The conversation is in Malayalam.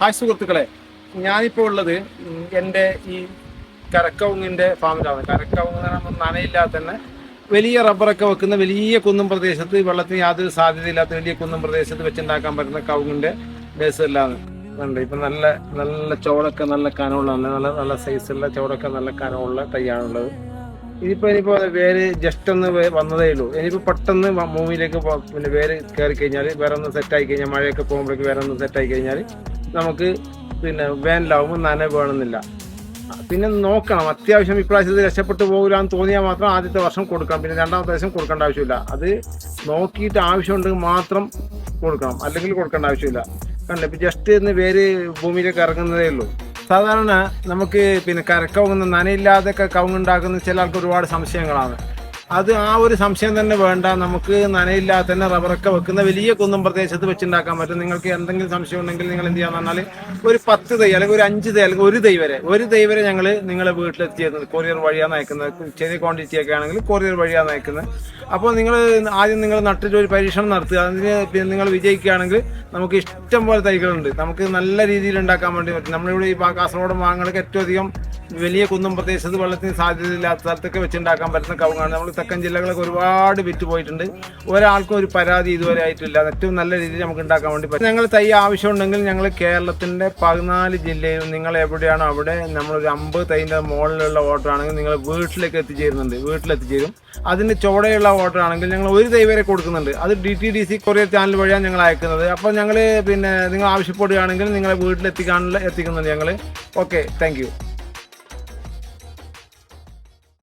ഹായ് സുഹൃത്തുക്കളെ, ഞാനിപ്പോൾ ഉള്ളത് എൻ്റെ ഈ കരക്കവുങ്ങിൻ്റെ ഫാമിലാണ്. കരക്കവുങ്ങ് എന്ന് പറയുമ്പോൾ നനയില്ലാതെ തന്നെ വലിയ റബ്ബറൊക്കെ വെക്കുന്ന വലിയ കുന്നും പ്രദേശത്ത്, വെള്ളത്തിന് യാതൊരു സാധ്യതയില്ലാത്ത വലിയ കുന്നും പ്രദേശത്ത് വെച്ചുണ്ടാക്കാൻ പറ്റുന്ന കവുങ്ങിൻ്റെ ബേസെല്ലാം ഉണ്ട്. ഇപ്പം നല്ല നല്ല ചോടൊക്കെ നല്ല കനമുള്ളതാണ്. നല്ല നല്ല സൈസുള്ള ചോടൊക്കെ നല്ല കനമുള്ള തൈയാണുള്ളത്. ഇനിയിപ്പോൾ വേര് ജസ്റ്റ് ഒന്ന് വന്നതേ ഉള്ളൂ. ഇനിയിപ്പോൾ പെട്ടെന്ന് ഭൂമിയിലേക്ക് പിന്നെ വേര് കയറി കഴിഞ്ഞാൽ, വേറെ ഒന്ന് സെറ്റായി കഴിഞ്ഞാൽ, മഴയൊക്കെ പോകുമ്പോഴേക്ക് വേറെ ഒന്ന് സെറ്റായി കഴിഞ്ഞാൽ നമുക്ക് പിന്നെ വേനലാവുമ്പോൾ നന വേണമെന്നില്ല. പിന്നെ നോക്കണം, അത്യാവശ്യം ഇപ്രാവശ്യത്തിൽ രക്ഷപ്പെട്ടു പോകില്ലാന്ന് തോന്നിയാൽ മാത്രം ആദ്യത്തെ വർഷം കൊടുക്കണം. പിന്നെ രണ്ടാമത്തെ വർഷം കൊടുക്കേണ്ട ആവശ്യമില്ല. അത് നോക്കിയിട്ട് ആവശ്യമുണ്ടെങ്കിൽ മാത്രം കൊടുക്കണം, അല്ലെങ്കിൽ കൊടുക്കേണ്ട ആവശ്യമില്ല. കണ്ടില്ല, ഇപ്പം ജസ്റ്റ് ഒന്ന് വേര് ഭൂമിയിലേക്ക് ഇറങ്ങുന്നതേ ഉള്ളൂ. സാധാരണ നമുക്ക് പിന്നെ കവുങ്ങ് നനയില്ലാതെ കവുങ്ങുണ്ടാക്കുന്ന ചില ആൾക്ക് ഒരുപാട് സംശയങ്ങളാണ്. അത് ആ ഒരു സംശയം തന്നെ വേണ്ട. നമുക്ക് നനയില്ലാതെ തന്നെ റബ്ബറൊക്കെ വെക്കുന്ന വലിയ കുന്നും പ്രദേശത്ത് വെച്ചുണ്ടാക്കാൻ പറ്റും. നിങ്ങൾക്ക് എന്തെങ്കിലും സംശയം ഉണ്ടെങ്കിൽ നിങ്ങൾ എന്ത് ചെയ്യാന്ന് പറഞ്ഞാൽ ഒരു 10 തൈ അല്ലെങ്കിൽ ഒരു 5 തൈ അല്ലെങ്കിൽ ഒരു തൈ വരെ ഞങ്ങൾ നിങ്ങളെ വീട്ടിലെത്തിയത് കൊറിയർ വഴിയാണ് അയക്കുന്നത്. ചെറിയ ക്വാണ്ടിറ്റി ഒക്കെ ആണെങ്കിൽ കൊറിയർ വഴിയാണ് അയക്കുന്നത്. അപ്പോൾ ആദ്യം നിങ്ങൾ നട്ടിട്ട് ഒരു പരീക്ഷണം നടത്തുക. അതിന് നിങ്ങൾ വിജയിക്കുകയാണെങ്കിൽ നമുക്ക് ഇഷ്ടം പോലെ തൈകളുണ്ട്. നമുക്ക് നല്ല രീതിയിൽ ഉണ്ടാക്കാൻ വേണ്ടി പറ്റും. നമ്മളിവിടെ ഈ കാസർഗോഡ് ഭാഗങ്ങളൊക്കെ ഏറ്റവും അധികം വലിയ കുന്നും പ്രദേശത്ത് വെള്ളത്തിന് സാധ്യതയില്ലാത്ത സ്ഥലത്തൊക്കെ വെച്ചുണ്ടാക്കാൻ പറ്റുന്ന കവുങ്ങാണ്. നമ്മൾ തെക്കൻ ജില്ലകളൊക്കെ ഒരുപാട് വിറ്റ് പോയിട്ടുണ്ട്. ഒരാൾക്കും ഒരു പരാതി ഇതുവരെ ആയിട്ടില്ല. ഏറ്റവും നല്ല രീതിയിൽ നമുക്ക് ഉണ്ടാക്കാൻ വേണ്ടി പറ്റും. ഞങ്ങൾ തൈ ആവശ്യമുണ്ടെങ്കിൽ ഞങ്ങൾ കേരളത്തിൻ്റെ 14 ജില്ലയിൽ നിങ്ങൾ എവിടെയാണോ അവിടെ നമ്മളൊരു 50 തൈൻ്റെ മുകളിലുള്ള ഓർഡർ ആണെങ്കിൽ നിങ്ങൾ വീട്ടിലേക്ക് വീട്ടിലെത്തിച്ചേരും. അതിന് ചോടയുള്ള ഓർഡർ ആണെങ്കിൽ ഞങ്ങൾ ഒരു തൈ വരെ കൊടുക്കുന്നുണ്ട്. അത് DTDC കൊറിയർ ചാനൽ വഴിയാണ് ഞങ്ങൾ അയക്കുന്നത്. അപ്പോൾ ഞങ്ങൾ പിന്നെ നിങ്ങൾ ആവശ്യപ്പെടുകയാണെങ്കിൽ നിങ്ങളെ വീട്ടിലെത്തിക്കുന്നുണ്ട് ഞങ്ങൾ. Okay, thank you.